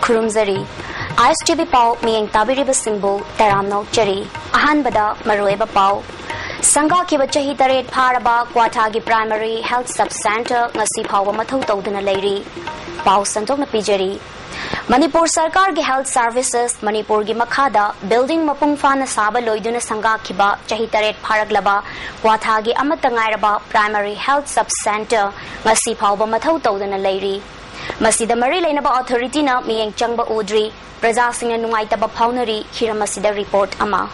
Kurumzari ISTV Pau Miyeng Tabiriba Simbu Taramno Cheri Ahanbada Marueba Pau Sangha Kiba Chahi Taret Paraba Kwatagi Primary Health Sub Center Ngasi Pawa Matau Todana Lady Pau Santong Pijeri Manipur Sarkar gi Health Services Manipur gi Makhada Building Mapung Fana Saba Loiduna Sangha Kiba Chahi Taret Paraglaba Kwatagi Amatangairaba Primary Health Sub Center Ngasi Pawa Matau Todana Lady Masida Mari Lainaba Authority na Miyeng Changba Udri Praja Singha Nungaitaba Paunari Hiramasida Report Ama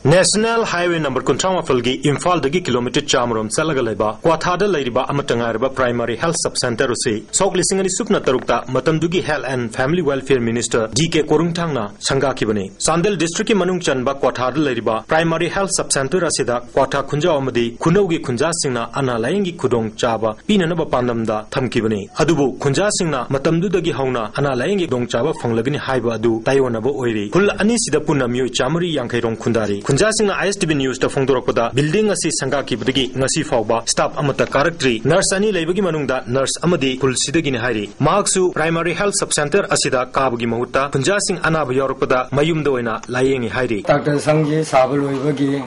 National Highway number Kuntrama Falgi, Imphal Dagi kilometer Chamrum, Salagaleba, Quathada Ladiba Amatangaraba Primary Health Sub Center Rusi, Sok Lisingani Supna Tarukta, Matamdugi Health and Family Welfare Minister GK Korungtangna, Sangha Kibani, Sandel District Manung Chanba, Quathada Ladiba, Primary Health Sub Center Asida, Quatha Kunja Omadi, Kunogi Kunja Singna, Ana Layangi Kudong Chaba, Pinanaba Pandamda, Tamkibani, Adubu, Kunja Singna, Matamdudagi Hauna, Ana Layangi Dong Chaba, Fonglagini Haiba Adu, Taiwanabo Oiri, Pul Anisida Puna Mu Chamari Yankairong Kundari. Kunjasingna ISTV News ta phongdorakpada building asi sangha ki budagi ngasi fawba staff amata karaktree nurse ani leibagi manungda nurse amadi kulsidagi ni hairi maksu primary health sub center asida kabagi mahutta kunjasing anaba yorakpada mayumda oina layengi hairi Dr. Sangji sabaloi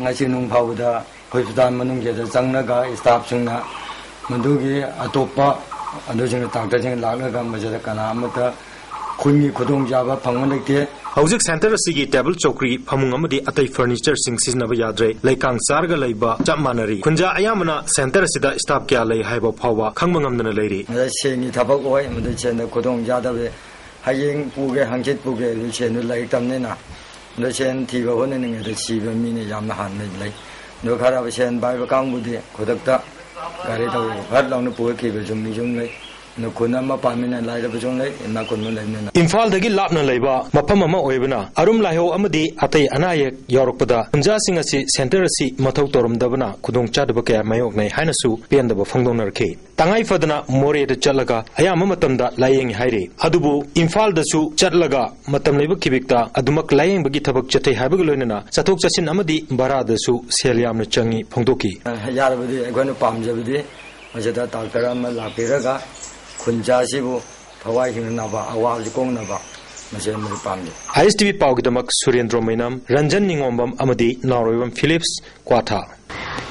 ngasi nung phawda hospital manungge da changnaga staff singna mandugi atopa andojing doctor jing lagnaga majada kana amata khungi khudong jaba phangmanekte Housing Center Sigi Table Chokri, Pamungamadi Atai Furniture Sing Siznava Yadre, Laikang Sarga Laiba, Japmanari, Kunja Ayamana, Center Sida Stop Kyalay Haiba Pawa, Kangmangam Lady. The Shani Tabako and the Chen, the Kodong Yadawe, Haying Puge, Hankit Puge, Lucian Laitamnena, the Chen Tiga Honing, the Shiva Mini Yamahan, like no Karavashan by Vakangudi, Kodakta, Garita, Padlong the Puki, Jumli. No Kunama Pamina Light of Jonley, and Nakunula. Imphal the Gilapna Leba, Mapamama Oevana, Arum Laho Amadi, Ate Anayak, Yoropada, Unjasingasi, Centerasi, Mototorum Davana, Kudong Chadabaka, Mayokne, Hanasu, Piandaba Fondonar K. Tangai Fadana, More de Chalaga, Ayamatamda, lying Hairi. Adubu, Imphal the Su, Chatlaga, Matam Leba Kibikta, Adumak lying Bagitabak Chate Habagulina, Satok Sasin Amadi, Bara the Su, Seliam Changi, Pondoki. Yarabudi, Gonu Pamjabudi, Majada Talkarama, La Piraga. Kunjasibu, Hawaii Nava, Awali Kongnava, Majamari Pamdi. ISTV Paugidamak, Surendro Mainam, Ranjan Ningombam Amadi, Norovam Phillips, Quata.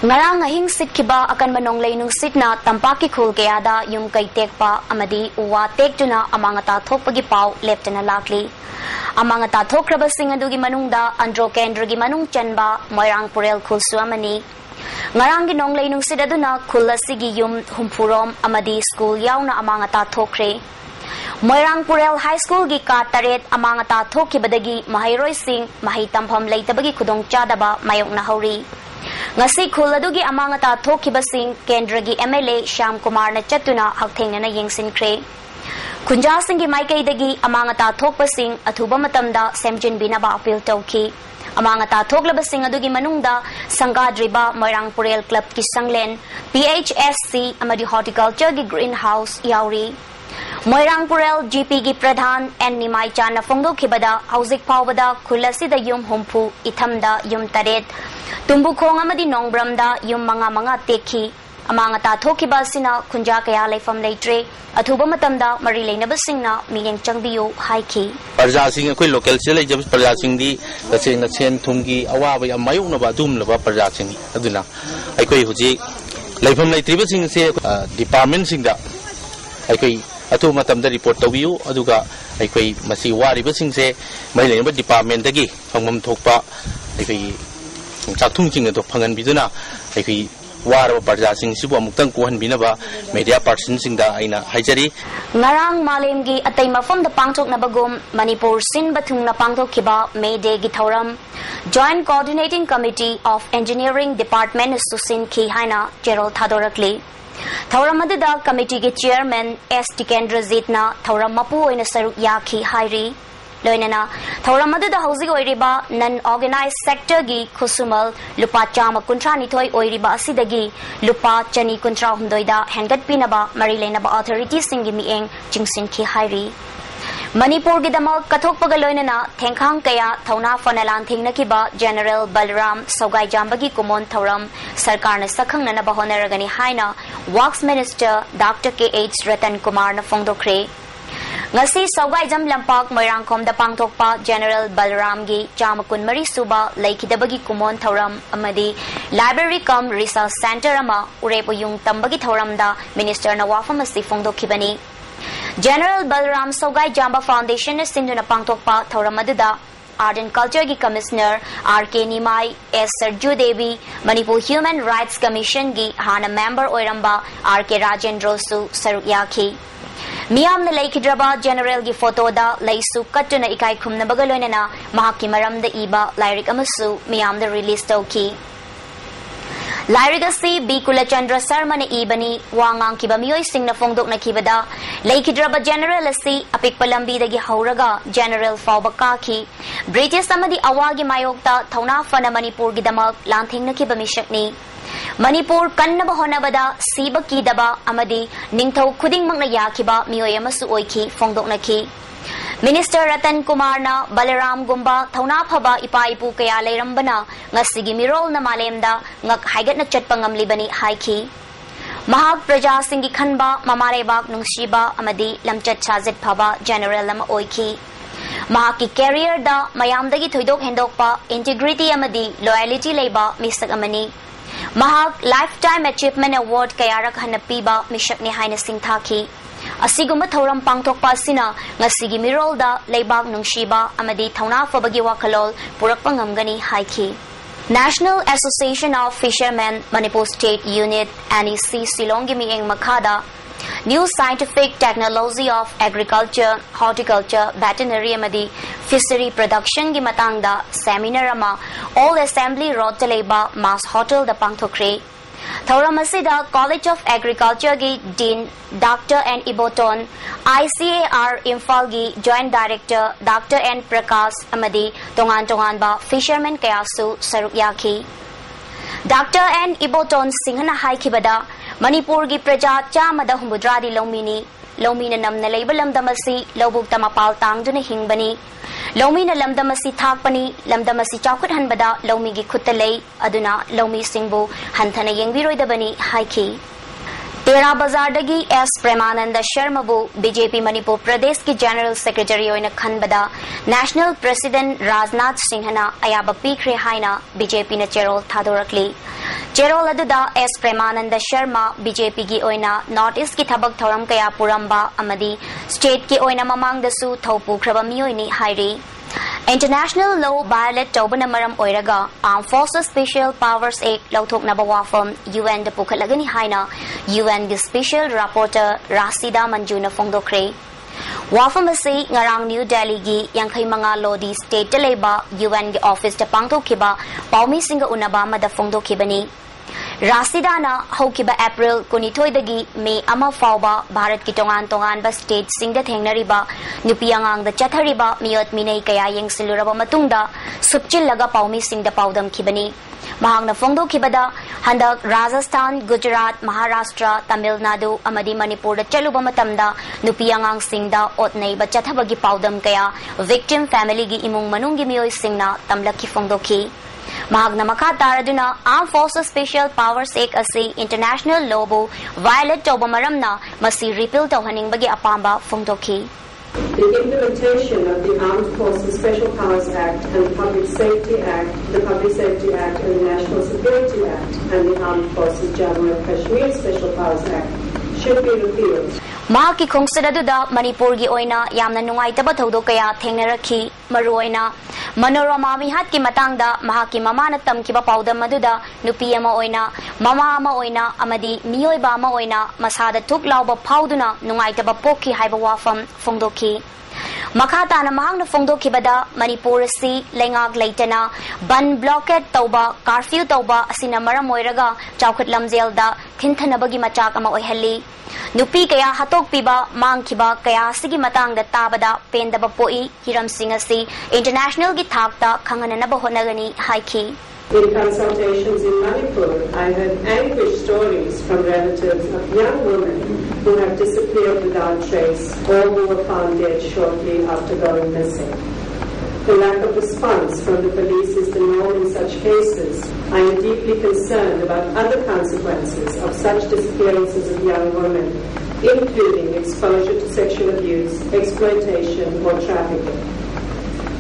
Ngarang ahing Sikiba akan manong lainung sitna tampaki khul kayada yung kay tekpa amadi uwa tektuna amangata thokpagi pau leptana lakli. Amangata thokraba singadugi manungda andro kendragi manung chanba moirang purel khul suamani. Ngarang ginong lainung sidaduna kulasigi yum humpurom amadi school yauna amangata thokre. Moirang Purel High School gi ka taret amangata thokibadagi mahairoi sing mahitampham leitabagi khudong chadaba mayok na hauri. Ngasi khuladugi amangata thokibasing kendragi MLA Sham Kumar na chatuna hakthengna na yengsinkre. Kunja singi maikaidagi amangata thokpasing athuba matamda semjin binaba appeal tawki. Amangata thoglabasing adugi manungda Sangadriba Moirang Purel Club ki sanglen PHSC amadi horticulture gi greenhouse yauri Moirang Purel GP gi pradhan and nimai chana phongdo khibada housing pawada khulasi da yum humpu ithamda yum taret tumbu khong amadi nongbramda yum manga tekhi amangata thokiba sina kunja kaya leifam leitre athuba matamda mari leinabasingna miyeng changbiyo haiki Parja sing koi local se lei jab parja sing di tacheng na chen thumgi awa ba mayung na ba dum laba parja sing aduna ai koi huji leifam leitriba sing se department sing da ai koi athu matamda report tawiu aduga ai koi masi wari ba sing se mai leinba department dagi phangmam thokpa ai koi chakthung sing do phangan biduna ai koi War Parja Sing Sibu Muktan Kuhan Binaba, media person sing da aina hajari. Ngarang Malemgi atay mafam da pangtok na bagum Manipur sin batung na pangtok kiba May Day gitauram. Joint Coordinating Committee of Engineering Department Susin Ki Haina Gerald Thadorakli. Thauram madida committee gi chairman S. Tikendra Zitna thauram mapu oina saruk yaki hairi. Loinana, Thauramada housing oiriba, non organized sector gi Kusumal, Lupa Chama Kuntrani toy oiriba asidagi, Lupa Chani Kuntra Hundoida, Hangat Pinaba, Marilenaba authorities singimieng, Jingsin Ki Hairi. Manipur gidamal kathok pagaloinana, Tengkang Kaya, Tauna Fanalan Tingnakiba, General Balram, Sogai Jambagi Kumon Thauram, Sarkarna Sakang Nanabahoneragani Haina, Works Minister Dr. K.H. Ratan Kumar na Fongdokre. Ngasi Saugaijam Lampak Moirangkom da pangthokpa General Balramgi Chamakun Mari Suba Laikidabagi Kumon Thoram amadi Library cum Research Center ama urepo yung tambagi thoram da Minister na wafam asi fongdokhibani. General Balram Saugai Jamba Foundation na sinduna pangthokpa thoram aduda Art and Culture gi Commissioner R.K. Nimai S. Sarju Devi Manipur Human Rights Commission gi hana member oiramba R.K. Rajendra su saruk yaki. Miyam na laikidraba General gi photo da laisu katuna ikai khumna bagaloina na mahaki maram da iba lyric amasu miyam da release tauki. Lyric asi B. Kulachandra Sarma na ibani wangang kiba miyoy sing na fongdok na kibada laikidraba General asi apik palambi da gi hauraga General Faubakaki British amadi awagi mayokta thauna fana Manipur gi damak lanthing na kiba mishakni. Manipur kannaba honabada siba kidaba amadi ningthau khuding mangna yakiba miyoy amasu oiki fongdokna ki. Minister Ratan Kumar na Balaram Gumba thauna phaba ipaipu kaya leirambana ngasigi mirol na malemda ngak haigat na chatpa ngamlibani haiki. Mahak praja singi khanba mamarebak nungshiba amadi lamchat chazet phaba General lama oiki. Mahaki career da mayamdagi thoidok hendokpa integrity amadi loyalty leiba misak amani. Mahak Lifetime Achievement Award kayarak hanapiba mishakni haina singthaki. Asigumba thoram pangthokpa sina ngasigi mirolda leibak nungshiba amadi thauna fabagi wakalol purakpa ngamgani haiki. National Association of Fishermen Manipur State Unit NEC Silongi mieng makada New Scientific Technology of Agriculture, Horticulture, Veterinary amadi Fishery Production gi matangda seminar ama All Assembly Road Taleba Mass Hotel da pangthokre. Thauramasida College of Agriculture gi Dean Dr. N. Iboton, ICAR Imphal gi Joint Director Dr. N. Prakash amadi tongan ba fishermen kayasu saruk yaki. Dr. N. Iboton singhana haikibada Manipur gi praja chamada humbudradi lomina namna leiba lamdamasi lobuk tamapal tangduna hingbani. Lomi na lamdamasi thakpani lamdamasi chawkut hanbada lomi gi khutalei aduna lomi singbu hanthana yengbiroidabani haiki. Tera Bazar dagi S. Premananda Sharma bu BJP Manipur Pradesh ki General Secretary oina khanbada National President Rajnath Singhana ayaba pikre haina BJP na cherol thadorakli. Cherol aduda S. Premananda Sharma BJP gi oina North East ki thabak thoram kaya puramba amadi state ki oina mamang dasu thopu khraba miyoini hairi. International law violate tawbana maram oiraga Armed Forces Special Powers Act lauthokna bawafam UN da pukhalagani haina UN gi Special Rapporteur Rasida Manjuna fongdokre. Wafam asi ngarang New Delhi gi yankhai manga lodi state leba UN gi office da pangthokhiba paumi singa unaba mada fongdokhibani. Rasidana Hokiba April Kunitoi dagi May ama fauba Bharat ki tongan ba state singda thengnariba nupiangang da chathariba miyot minei kaya yeng siluraba matungda supchillaga paumi singda paudam khibani. Mahangna fongdo khibada handak Rajasthan, Gujarat, Maharashtra, Tamil Nadu amadi Manipur da chaluba matamda nupiangang singda otnei ba chathabagi paudam kaya victim family gi imung manung gi miyoi singna tamlaki fongdoki. Mahagna makha taraduna Armed Forces Special Powers Act asi international law bu violate tawba maramna masi repeal tawhaning bagi apamba fongdoki. The implementation of the Armed Forces Special Powers Act and the Public Safety Act and the National Security Act and the Armed Forces Jammu and Kashmir Special Powers Act should be repealed. Mahaki khongsadada Manipur gi oina yamna nungaitaba thodok kaya thengnarakhi maruoina Manorama mihat ki matangda mahaki mamana tamkiba paudam maduda nupi ama oina mama ama oina amadi miyoiba ama oina masada thuk lauba phauduna nungaitaba pokhi haiba wafam fongdoki. Makata na mahang na fongdoki bada Manipur si lengak leitana ban blockade tauba curfew tauba asina maram oiraga chawkhat lamjel da thintanabagi machak ama oihalli. Nupi kaya hatok piba mangkiba kaya sigi matang da tabada pendaba poi hiram singasi international gi thakta khangananaba honagani haiki. In consultations in Manipur, I heard anguished stories from relatives of young women who have disappeared without trace or who were found dead shortly after going missing. The lack of response from the police is the norm in such cases. I am deeply concerned about other consequences of such disappearances of young women including exposure to sexual abuse, exploitation, or trafficking.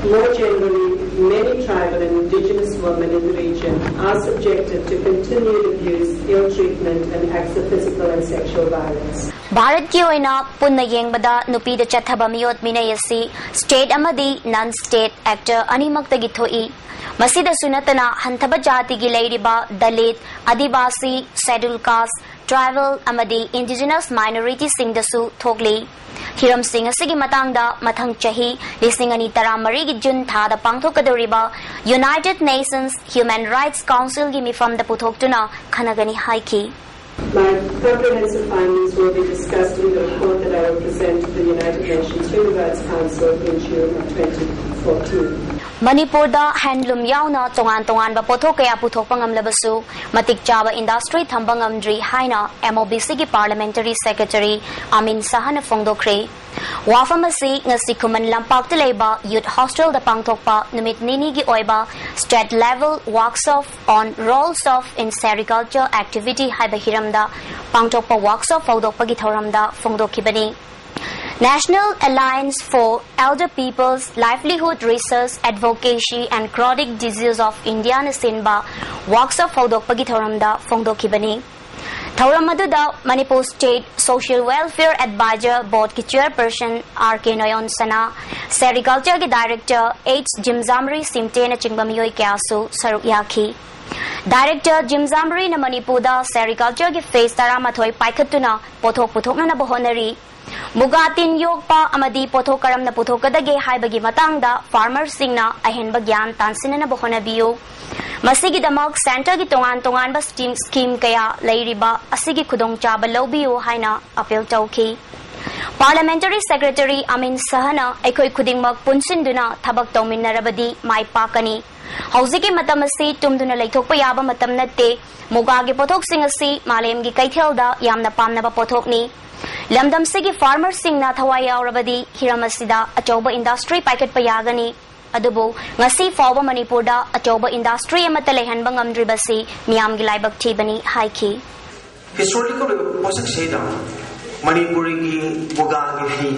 More generally, many tribal and indigenous women in the region are subjected to continued abuse, ill treatment, and acts of physical and sexual violence. Bharat ki oina punna yengbada nupi da chathaba miyot minayasi state amadi non-state actor animaktagi thoi. Masida sunatana hantaba jati gi leiriba Dalit, Adivasi, scheduled caste, tribal amadi indigenous minority singdasu thokli. Hiram Singh asigi matangda mathang chahi lisingani taramari gi June thada pangthokadoriba United Nations Human Rights Council gi mifam da puthoktuna khanagani haiki. My comprehensive findings will be discussed in the report that I will present to the United Nations Human Rights Council in June of 2014. Manipur da handloom yauna tongan ba pothok kaya puthok pangamlabasu matik chaba industry thambang amdri haina MOBC gi parliamentary secretary Amin Sahana Fongdokre wafamasi ngasi kuman lampak leba youth hostel da pangthokpa numit nini gi oiba state level workshop on roles of in sericulture activity haiba hiramda pangthokpa workshop fawdokpa gi thoramda Fongdokhibani. National Alliance for Elder People's Livelihood Research Advocacy and Chronic Disease of India Nasinba workshop Fawdokpagi Thoramda Fongdokhibani. Thoramadda Manipur State Social Welfare Advisor Board ki Chairperson R.K. Noyon Sana, Sericulture ki Director H. Jimzamri Simte na Chingbamiyoi Kyasu Saruk Yaki. Director Jimzamri na Manipur da Sericulture ki Face Taramathoi Paikhatuna Pothok Puthokna na Bohonari. Mugatin yogpa amadi pothokaram na puthokadage haibagi matangda farmers singna ahenba gyan tansina na bohonabiyo masigi damak center gi tongan ba scheme kaya leiriba asigi khudong chaba lobiyo haina appeal tawki. Parliamentary Secretary Amin Sahana aikoi khudingmak punsinduna thabak tawminnarabadi mai pakani hauziki matam asi tumduna leithokpa yaba matam natte mugagi pothok sing asi malem gi kaithelda yamna pamnaba pothokni. Lamdam sigi farmers sing na thawai yaurabadi hiramasida achauba industry packet payagani adubu ngasi fawba Manipur da achauba industry amata lehanba ngamdribasi miyam gi laibak thibani haiki. Historical posak seda Manipuri gi boga gi fi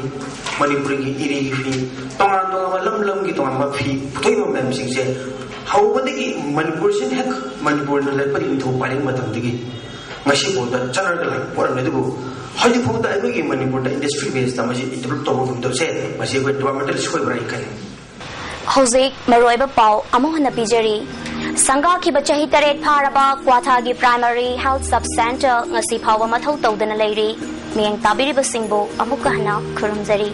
Manipuri gi iri gi fi tongan lam gi tongan ma fi toima mem sing se hawbadagi Manipur sin hek Manipur na lepadi intho paling matam digi ngasi boda chanar ga lai poram ne dubu Hadi phoda ai Manipur da industry base da maji develop to mo to se maji ko developmental soi brai kai Hauzik maroiba pau amohna pijari Sangha ki bachahi taret pharaba Kwatha gi primary health sub center ngasi phawa mathau tawdana leiri miyang tabiri basingbo amukahna khurumjari